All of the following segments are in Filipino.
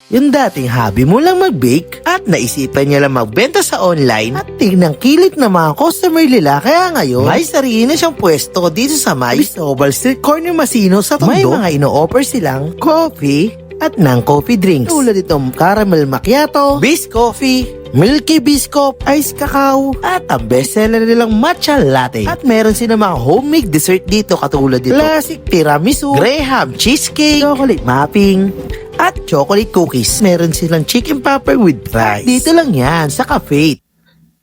Yung dating hobby mo lang mag-bake at naisipan niya lang magbenta sa online at tingnan kilit ng mga customer nila kaya ngayon may sarili na siyang pwesto dito sa may Cristobal Street Corner Masino sa Tondo. May mga ino-offer silang coffee at non-coffee drinks tulad itong caramel macchiato, Biz Coffee, Milky Biscuit, Ice Cacao, at ang bestseller nilang matcha latte. At meron sila mga homemade dessert dito katulad dito classic tiramisu, Graham cheesecake, chocolate muffin, at chocolate cookies. Meron silang chicken popper with fries. Dito lang yan sa cafe.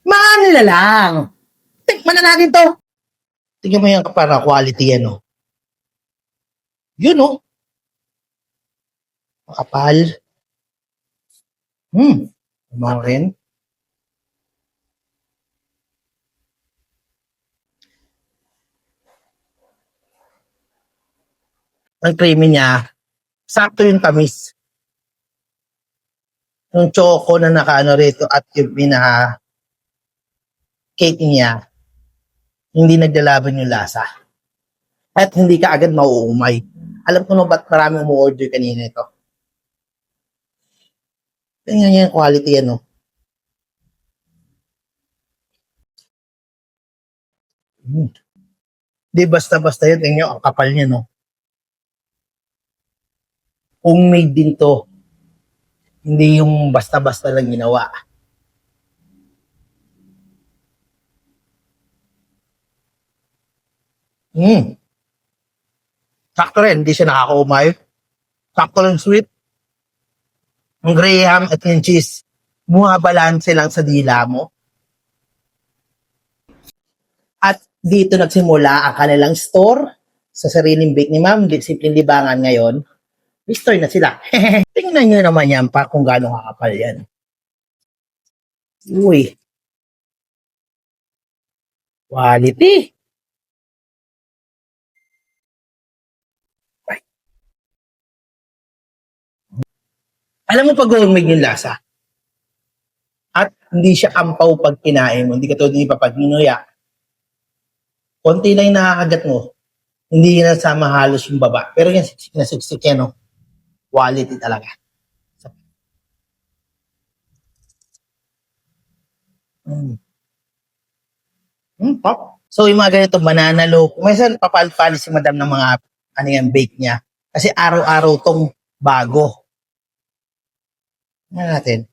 Manila lang. Tikman na natin to. Tingnan mo yan para quality yan, oh. Yun, oh. Makapal. Mga rin. Ang creamy niya, sakto yung tamis. Yung choco na nakaano rito at yung cake niya, hindi naglalaban yung lasa. At hindi ka agad mauumay. Alam ko no ba't marami umu-order kanina ito. Tingnan niya yung quality yan, no? Di basta-basta yun. Tingnan nyo, ang kapal niya, no? Homemade din to. Hindi yung basta-basta lang ginawa. Sakto rin, hindi siya nakakaumay. Sakto lang sweet. Ang Graham at yung cheese, bumabalanse lang sa dila mo. At dito nagsimula ang kanilang store sa sariling bake ni Ma'am. Simpleng Libangan ngayon. May store na sila. Tingnan nyo naman yan pa kung gaano kakapal yan. Uy. Quality. Alam mo pag homemade yung lasa. At hindi siya ampaw pag kinain mo. Hindi ka tulad ni Papa Ginuya. Konti lang yung nakakagat mo. Hindi na sama halos yung baba. Pero yan, siksik na siksik yan, no? Quality talaga. Pop. So, yung mga ganito, banana loaf. Minsan, papal-pali si madam ng mga ano yan, bake niya. Kasi araw-araw tong bago. Ano natin?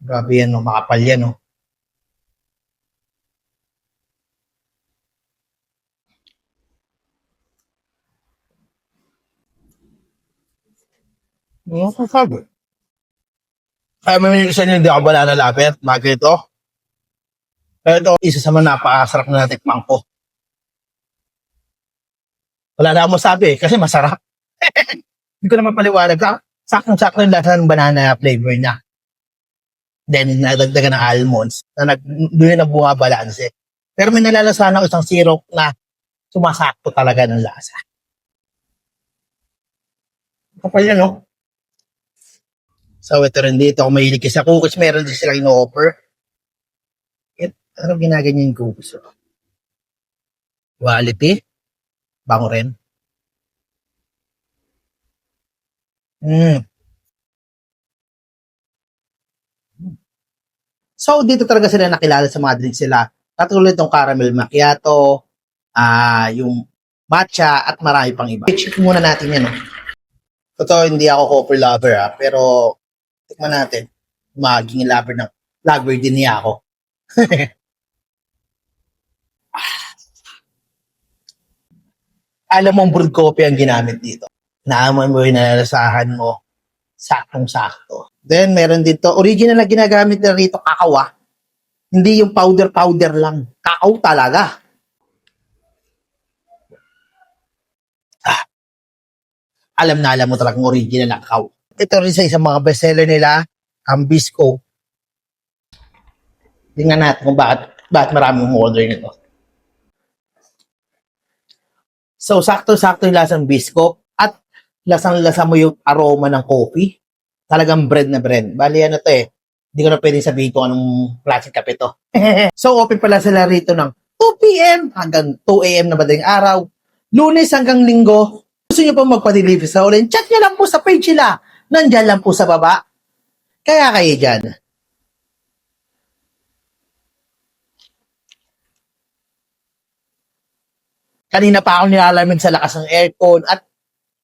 Grabe yan, no? Makapal yan, no? Ano ka sabi? Kaya may minsan hindi ako banana lapet, mga ganito. Pero ito, isa sa mga napakasarap na natikman ko. Wala na akong masabi kasi masarap. Hindi ko naman paliwanag. Sakong-sakto yung lasa ng banana flavor niya. Then, nadagdagan ng almonds na doon na bumabalanse. Pero may nalalasahan ako isang syrup na sumasakto talaga ng lasa. Kapal yan, no? So, ito rin dito. Kung mahilig ka sa cookies, meron din silang ino-offer. Ano ginaganyan yung cookies? Quality. Bango rin. So, dito talaga sila nakilala sa mga drinks sila. Katulad itong caramel macchiato, yung matcha, at marami pang iba. I-check muna natin yan. Totoo, hindi ako coffee lover, pero tikman natin. Maging lover din niya ako. Alam mong brewed coffee ang ginamit dito. Naaman mo yung nalalasahan mo. Saktong-sakto. Then, meron dito, original na ginagamit na rito, kakao. Hindi yung powder lang. Kakao talaga. Alam na alam mo talagang original na kakao. Ito rin sa isang mga bestseller nila, ang Bisco. Tingnan natin kung bakit maraming order nito. So, sakto-sakto yung lasang Bisco at lasang-lasa mo yung aroma ng coffee. Talagang bread na bread. Bali, ano to eh. Hindi ko na pwedeng sabihin kung anong klaseng kape to. So, open pala sila rito ng 2 p.m. hanggang 2 a.m. na madaling araw. Lunes hanggang Linggo, gusto nyo pa magpa-deliver sa online, chat nyo lang po sa page nila. Nandyan lang po sa baba. Kaya kayo dyan. Kanina pa ako nilalamig sa lakas ng aircon at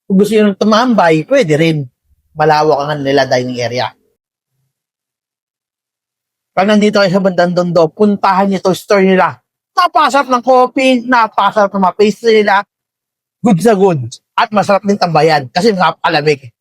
kung gusto nyo tumambay, pwede rin. Malawak ang nila dining area. Pag nandito kayo sa bandang Tondo, puntahan nyo to store nila. Napakasarap ng coffee, napakasarap ng mga pastry nila. Good sa good. At masarap din tambayan kasi napakalamig.